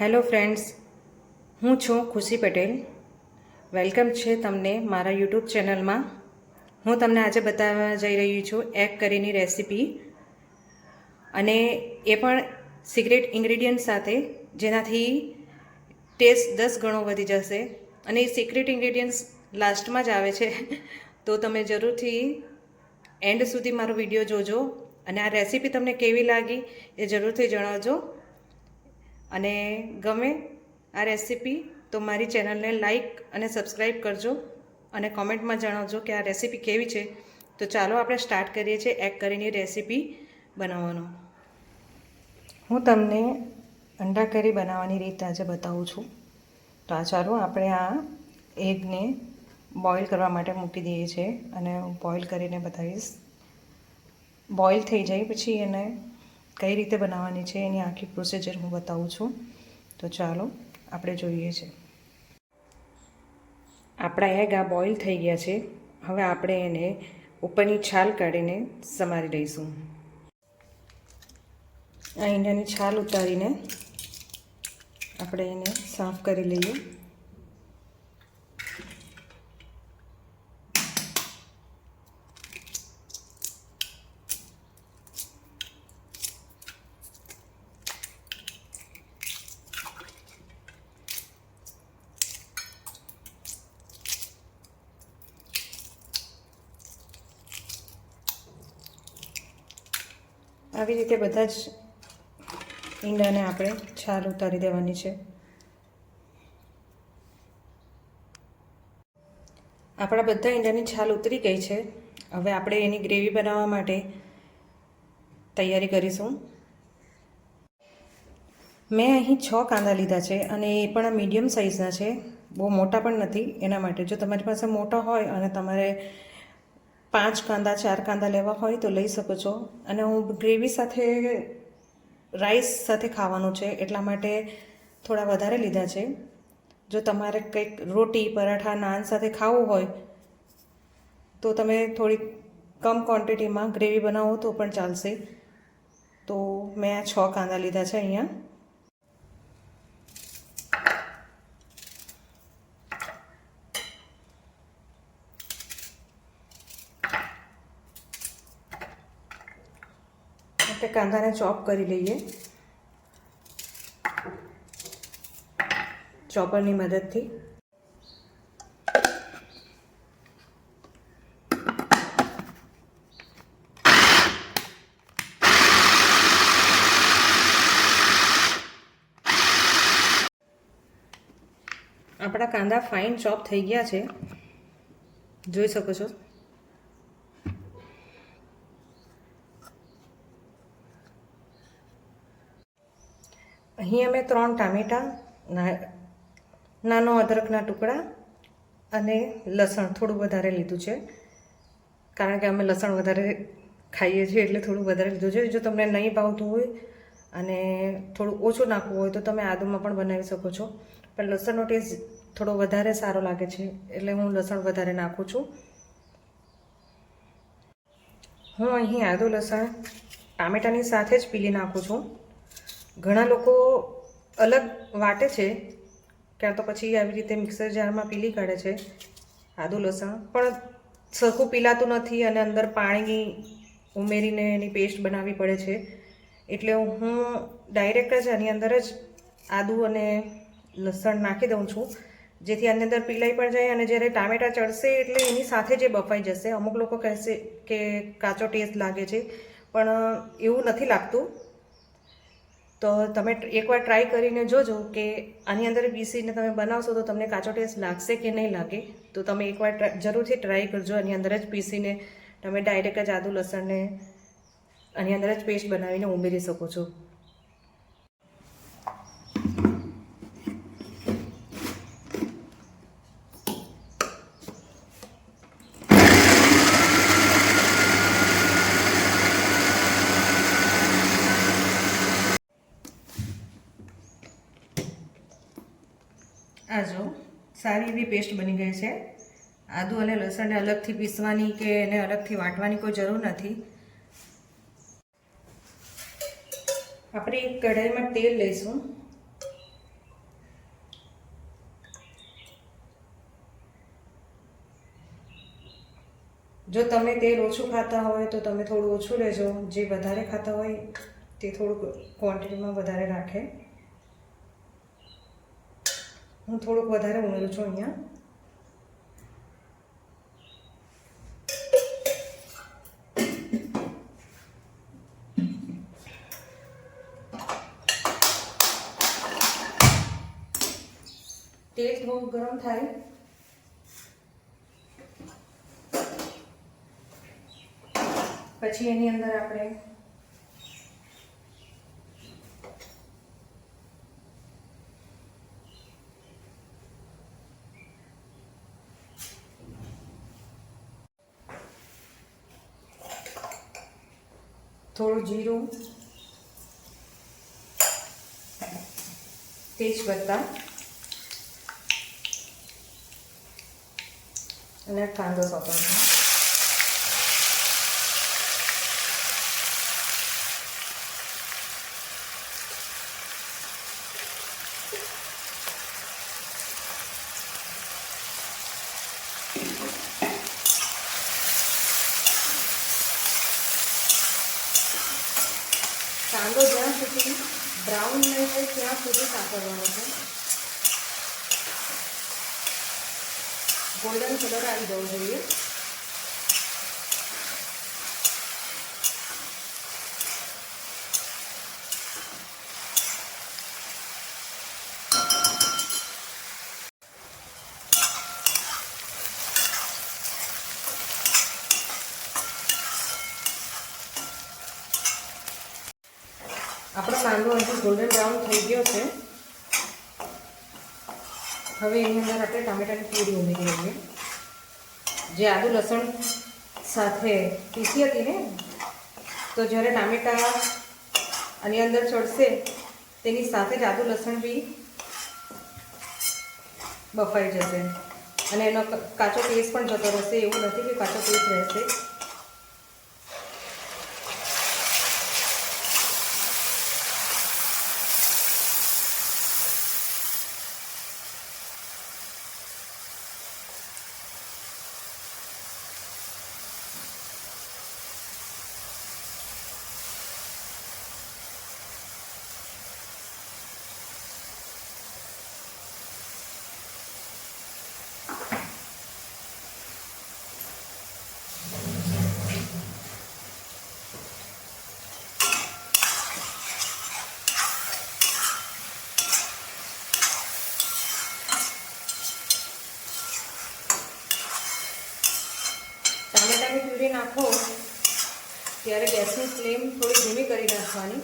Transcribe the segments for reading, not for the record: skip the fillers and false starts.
Hello friends, હું છું ખુશી પટેલ. વેલકમ છે તમને મારા યુટ્યુબ ચેનલમાં. હું તમને આજે બતાવવા જઈ રહી છું એગ કરીની રેસીપી, અને એ પણ સિક્રેટ ઇન્ગ્રેડિયન્ટ સાથે, જેનાથી ટેસ્ટ 10 ગણો વધી જશે. અને એ સિક્રેટ ઇન્ગ્રેડિયન્ટ્સ લાસ્ટમાં જ આવે છે, તો તમે જરૂરથી એન્ડ સુધી મારો વિડીયો જોજો. અને આ રેસીપી તમને કેવી લાગી એ જરૂરથી જણાવજો. અને ગમે આ રેસીપી તો મારી ચેનલને લાઈક અને સબસ્ક્રાઈબ કરજો, અને કોમેન્ટમાં જણાવજો કે આ રેસીપી કેવી છે. તો ચાલો આપણે સ્ટાર્ટ કરીએ છીએ એગ કરીની રેસીપી બનાવવાનું. હું તમને અંડા કરી બનાવવાની રીત આજે બતાવું છું. તો ચાલો આપણે આ એગને બોઇલ કરવા માટે મૂકી દઈએ છીએ, અને હું બોઇલ કરીને બતાવીશ. બોઇલ થઈ જાય પછી એને કઈ રીતે બનાવવાની છે એની આખી પ્રોસિજર હું બતાવું છું. તો ચાલો આપણે જોઈએ છે. આપણા એગ આ બોઇલ થઈ ગયા છે. હવે આપણે એને ઉપરની છાલ કાઢીને સમારી લઈશું. આ ઈંડાની છાલ ઉતારીને આપણે એને સાફ કરી લઈએ. આવી રીતે બધા જ ઈંડાને આપણે છાલ ઉતારી દેવાની છે. આપણા બધા ઈંડાની છાલ ઉતરી ગઈ છે. હવે આપણે એની ગ્રેવી બનાવવા માટે તૈયારી કરીશું. મેં અહીં 6 કાંદા લીધા છે, અને એ પણ મીડિયમ સાઇઝના છે, બહુ મોટા પણ નથી. એના માટે જો તમારી પાસે મોટા હોય અને તમારે 5 કાંદા 4 કાંદા લેવા હોય તો લઈ શકો છો. અને હું ગ્રેવી સાથે રાઈસ સાથે ખાવાનું છે એટલા માટે થોડા વધારે લીધા છે. જો તમારે કંઈક રોટી, પરાઠા, નાન સાથે ખાવું હોય તો તમે થોડી કમ ક્વોન્ટિટીમાં ગ્રેવી બનાવો તો પણ ચાલશે. તો મેં આ 6 કાંદા લીધા છે અહીંયા. આપણે કાંદાને ચોપ કરી લઈએ ચોપરની મદદથી. આપણા કાંદા ફાઇન ચોપ થઈ ગયા છે, જોઈ શકો છો. અહીં અમે 3 ટામેટાં, નાનો અદરકના ટુકડા અને લસણ થોડું વધારે લીધું છે, કારણ કે અમે લસણ વધારે ખાઈએ છીએ એટલે થોડું વધારે લીધું છે. જો તમને નહીં ભાવતું હોય અને થોડું ઓછું નાખવું હોય તો તમે આદુમાં પણ બનાવી શકો છો, પણ લસણનો ટેસ્ટ થોડો વધારે સારો લાગે છે એટલે હું લસણ વધારે નાખું છું. હું અહીં આદુ લસણ ટામેટાની સાથે જ પીલી નાખું છું. ઘણા લોકો અલગ વાટે છે, ક્યાં તો પછી આવી રીતે મિક્સર જારમાં પીલી કાઢે છે આદુ લસણ, પણ સરખું પીલાતું નથી અને અંદર પાણી ઉમેરીને એની પેસ્ટ બનાવવી પડે છે. એટલે હું ડાયરેક્ટ જ આની અંદર જ આદુ અને લસણ નાખી દઉં છું, જેથી આની અંદર પીલાઈ પણ જાય, અને જ્યારે ટામેટાં ચડશે એટલે એની સાથે જે બફાઈ જશે. અમુક લોકો કહેશે કે કાચો ટેસ્ટ લાગે છે, પણ એવું નથી લાગતું. તો તમે એકવાર ટ્રાય કરીને જોજો કે આની અંદર પીસીને તમે બનાવશો તો તમને કાચો ટેસ્ટ લાગશે કે નહીં લાગે. તો તમે એકવાર જરૂરથી ટ્રાય કરજો. આની અંદર જ પીસીને તમે ડાયરેક્ટ જ આદુ લસણને આની અંદર જ પેસ્ટ બનાવીને ઉમેરી શકો છો. આ જો સારી એવી પેસ્ટ બની ગઈ છે. આદુ અને લસણને અલગથી પીસવાની કે એને અલગથી વાટવાની કોઈ જરૂર નથી. આપણે એક કઢાઈમાં તેલ લઈશું. જો તમે તેલ ઓછું ખાતા હોય તો તમે થોડું ઓછું લેજો, જે વધારે ખાતા હોય તે થોડુંક ક્વોન્ટિટીમાં વધારે રાખે. હું થોડુંક વધારે ઉમેરું છું અહીંયા. તેલ થોડું ગરમ થાય પછી એની અંદર આપણે થોડું જીરું, તેજપત્તા અને કાંદો સોતરવાનો. કાંદો જ્યાં સુધી બ્રાઉન નહીં થાય ત્યાં સુધી સાંકળવાનો છે. ગોલ્ડન કલર આવી જવો જોઈએ. આપણો કાંદો હજી ગોલ્ડન બ્રાઉન થઈ ગયો છે. હવે એની અંદર આપણે ટામેટાની પ્યુરી ઉમેરી લઈએ. જે આદુ લસણ સાથે પીસી હતી ને, તો જ્યારે ટામેટા આની અંદર ચડશે તેની સાથે જ આદુ લસણ બી બફાઈ જશે અને એનો કાચો ટેસ્ટ પણ જતો રહેશે. એવું નથી કે કાચો ટેસ્ટ રહેશે. ટામેટાની પ્યુરી નાખો ત્યારે ગેસની ફ્લેમ થોડી ધીમી કરી નાખવાની,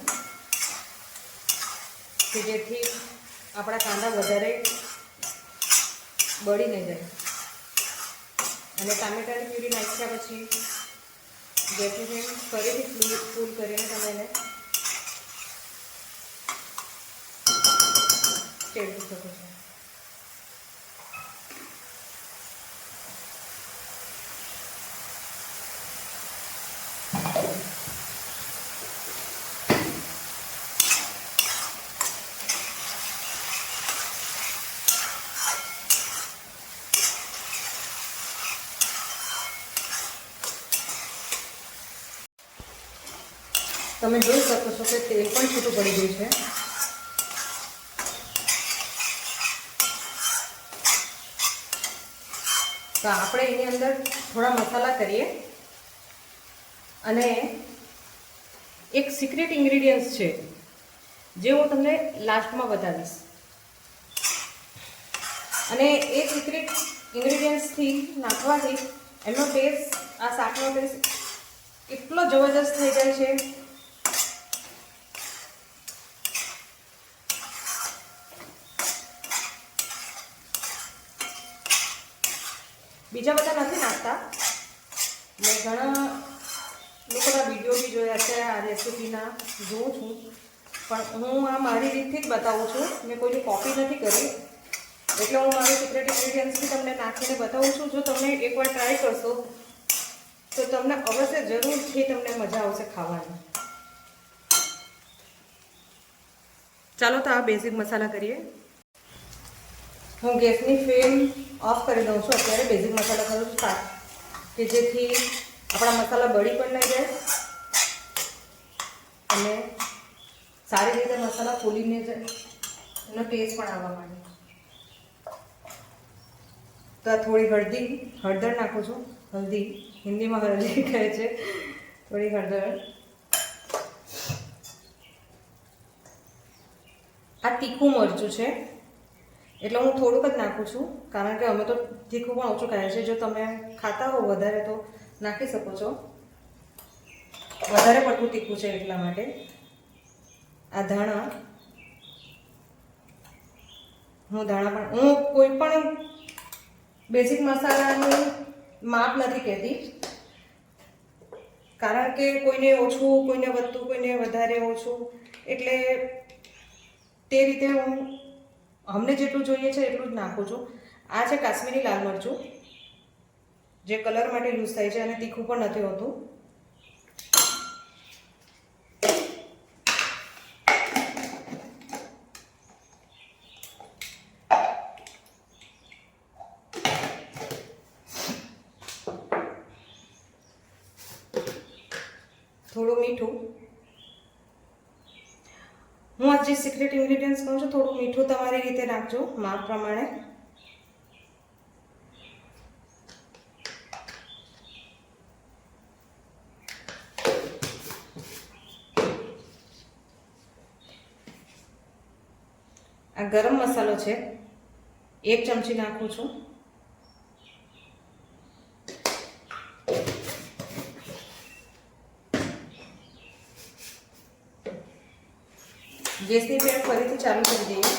કે જેથી આપણા કાંદા વધારે બળી નહીં જાય. અને ટામેટાની પ્યુરી નાખ્યા પછી ગેસની ફ્લેમ ફરીથી ફૂલ કરીને તમે એને ચેડવી શકો છો. તમે જોઈ શકો છો કે તેલ પણ છૂટું પડી ગયું છે. તો આપણે એની અંદર થોડા મસાલા કરીએ અને એક સિક્રેટ ઇન્ગ્રેડિયન્ટ્સ છે જે હું તમને લાસ્ટમાં બતાવીશ. અને એ સિક્રેટ ઇન્ગ્રેડિયન્ટ્સથી નાખવાથી એનો ટેસ્ટ, આ શાકનો ટેસ્ટ એટલો જબરદસ્ત થઈ જાય છે. બીજા બધા નથી નાખતા. મેં ઘણા લોકોના વિડીયો બી જોયા છે આ રેસીપીના, જોઉં છું, પણ હું આ મારી રીતથી જ બતાવું છું. મેં કોઈની કોપી નથી કરી, એટલે હું મારી સિક્રેટ ઇન્ગ્રેડિયન્ટ્સથી તમને નાખીને બતાવું છું. જો તમે એકવાર ટ્રાય કરશો તો તમને અવશ્ય જરૂરથી તમને મજા આવશે ખાવાની. ચાલો તો આ બેઝિક મસાલા કરીએ. હું ગેસની ફ્લેમ ઓફ કરી દઉં છું. અત્યારે બેઝિક મસાલા કરું છું. કે જેથી આપણા મસાલા બળી પણ નહીં જાય અને સારી રીતે મસાલા ફૂલીને જાય, એનો ટેસ્ટ પણ આવવા માંડે. તો આ થોડી હળદર નાખું છું. હલ્દી, હિન્દીમાં હળદી કહે છે. થોડી હળદર. આ તીખું મરચું છે એટલે હું થોડુંક જ નાખું છું, કારણ કે અમે તો તીખું પણ ઓછું ખાઈએ છીએ. જો તમે ખાતા હો વધારે તો નાખી શકો છો. વધારે પડતું તીખું છે એટલા માટે. આ ધાણા, હું કોઈ પણ બેઝિક મસાલાનું માપ નથી કહેતી, કારણ કે કોઈને ઓછું, કોઈને વધતું, કોઈને વધારે ઓછું, એટલે તે રીતે અમને જેટલું જોઈએ છે એટલું જ નાખું છું. આ છે કાશ્મીરી લાલ મરચું, જે કલર માટે યુઝ થાય છે અને તીખું પણ નથી હોતું. થોડું મીઠું. હું આ જે સિક્રેટ ઇન્ગ્રેડિયન્ટ્સ કહું છું, થોડું મીઠું તમારી રીતે નાખજો, માપ પ્રમાણે. આ ગરમ મસાલો છે, 1 ચમચી નાખું છું. ગેસની ફ્લેમ ફરીથી ચાલુ કરી દઈએ.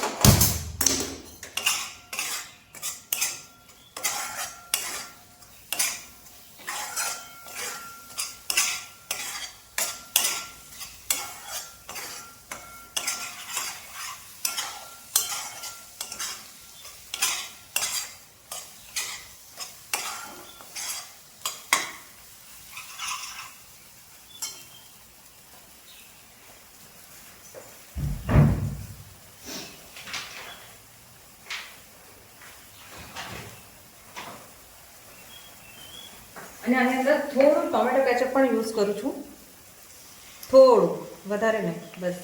અને આની અંદર થોડું ટોમેટો કેચઅપ પણ યુઝ કરું છું, થોડું, વધારે નહીં, બસ.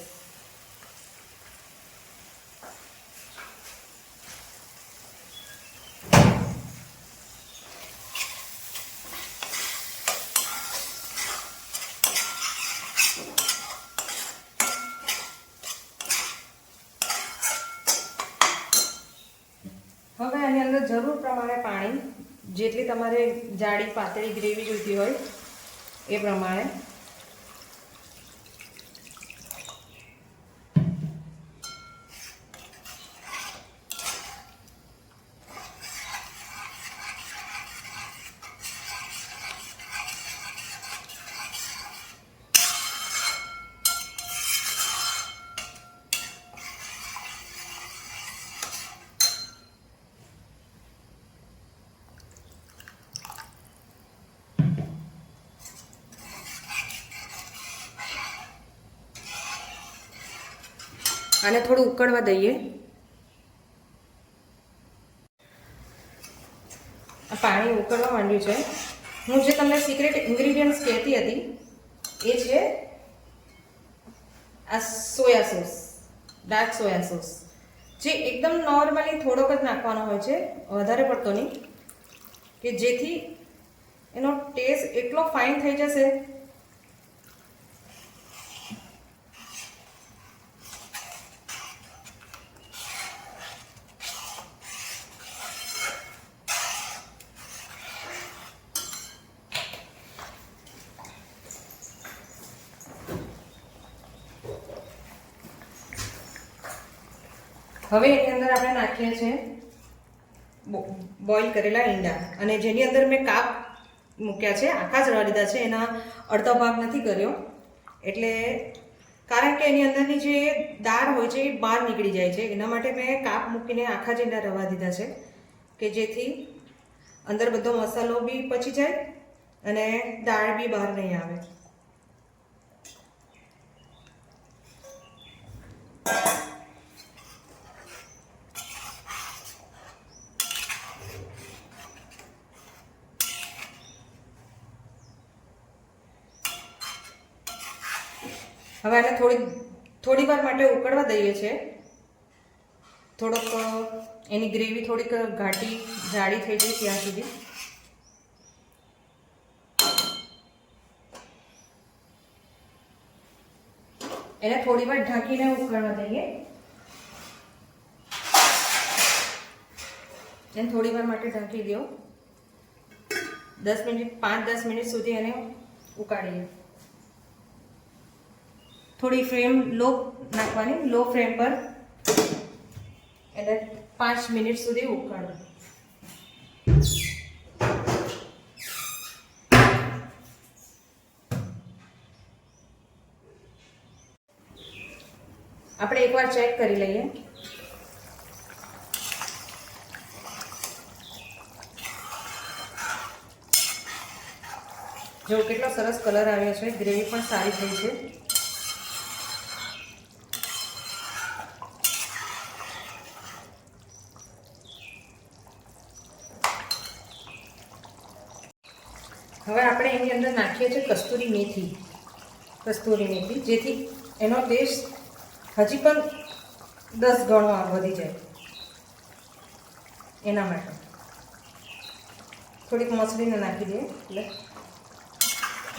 હવે આની અંદર જરૂર પ્રમાણે પાણી, જેટલી તમારે જાડી પાતળી ગ્રેવી જોઈતી હોય એ પ્રમાણે. આને થોડું ઉકળવા દઈએ. પાણી ઉકળવા માંડ્યું છે. હું જે તમને સિક્રેટ ઇન્ગ્રેડિયન્ટ્સ કહેતી હતી એ છે આ soya sauce, dark soya sauce, જે એકદમ નોર્મલી થોડોક જ નાખવાનો હોય છે, વધારે પડતો નહીં, કે જેથી એનો ટેસ્ટ એટલો ફાઇન થઈ જશે. હવે એની અંદર આપણે નાખીએ છીએ બોઇલ કરેલા ઈંડા, અને જેની અંદર મેં કાપ મૂક્યા છે, આખા જ રવા લીધા છે, એના અડધો ભાગ નથી કર્યો, એટલે કારણ કે એની અંદરની જે દાળ હોય છે એ બહાર નીકળી જાય છે, એના માટે મેં કાપ મૂકીને આખા જ ઈંડા રવા દીધા છે, કે જેથી અંદર બધો મસાલો બી પચી જાય અને દાળ બી બહાર નહીં આવે. હવે આને થોડી વાર માટે ઉકળવા દઈએ છીએ. થોડોક એની ગ્રેવી થોડીક ઘાટી જાડી થઈ જાય ત્યાં સુધી. એને થોડી વાર ઢાંકીને ઉકળવા દઈએ. એને થોડી વાર માટે ઢાંકી દો. 5-10 મિનિટ સુધી એને ઉકાળીએ. થોડી ફ્લેમ લો નાખવાની, લો ફ્લેમ પર એને 5 મિનિટ સુધી ઉકાળો. આપણે એકવાર ચેક કરી લઈએ. જો કેટલો સરસ કલર આવ્યો છે, ગ્રેવી પણ સારી થઈ છે. હવે આપણે એની અંદર નાખીએ છીએ કસ્તુરી મેથી, જેથી એનો ટેસ્ટ હજી પણ 10 ગણો વધી જાય. એના માટે થોડીક મસળીને નાખી દઈએ એટલે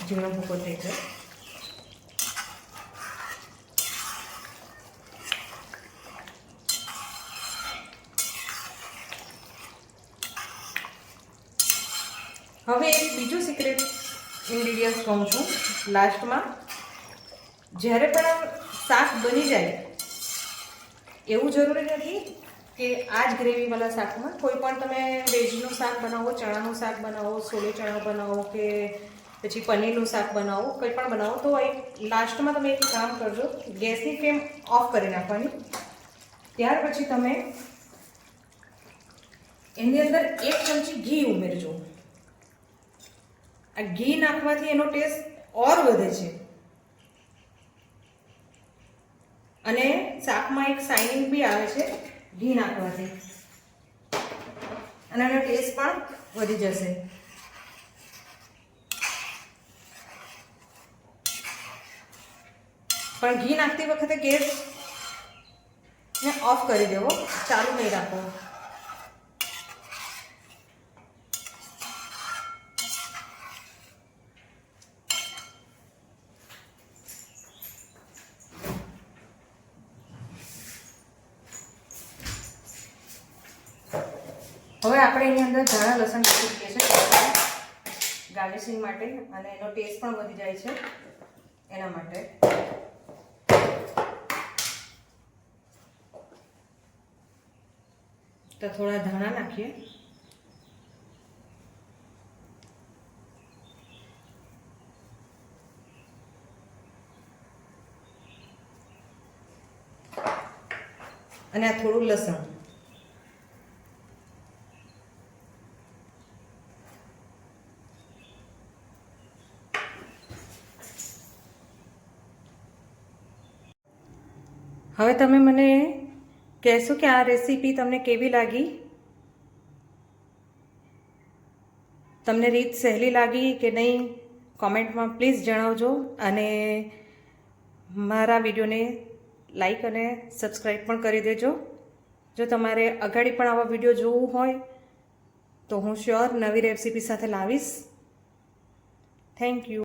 ઝીણો ભૂકો થઈ જાય. હવે એક બીજું સિક્રેટ ઇન્ગ્રીડિયન્ટ કહું છું લાસ્ટમાં. જ્યારે પણ શાક બની જાય, એવું જરૂરી નથી કે આ જ ગ્રેવીવાળા શાકમાં કોઈ પણ તમે વેજનું શાક બનાવો, ચણાનું શાક બનાવો, છોલે ચણા બનાવો કે પછી પનીરનું શાક બનાવો, કંઈ પણ બનાવો, તો એક લાસ્ટમાં તમે એક કામ કરજો, ગેસની ફ્લેમ ઓફ કરી નાખવાની. ત્યાર પછી તમે એની અંદર 1 ચમચી ઘી ઉમેરજો. આ ઘી નાખવાથી એનો ટેસ્ટ ઓર વધે છે અને શાકમાં એક શાઇનિંગ બી આવે છે ઘી નાખવાથી, અને એનો ટેસ્ટ પણ વધી જશે. પણ ઘી નાખતી વખતે ગેસને ઓફ કરી દેવો, ચાલુ નહીં રાખવો. હવે આપણે એની અંદર ધાણા લસણ નાખી દઈએ છીએ ગાર્નિશિંગ માટે, અને એનો ટેસ્ટ પણ વધી જાય છે એના માટે. તો થોડા ધાણા નાખીએ. અને આ થોડું લસણ. હવે તમે મને કહેશો કે આ રેસીપી તમને કેવી લાગી, તમને રીત સહેલી લાગી કે નહીં, કોમેન્ટમાં પ્લીઝ જણાવજો. અને મારા વિડીયોને લાઈક અને સબસ્ક્રાઈબ પણ કરી દેજો. જો તમારે અગાડી પણ આવા વિડીયો જોવું હોય તો હું શ્યોર નવી રેસીપી સાથે લાવીશ. Thank you.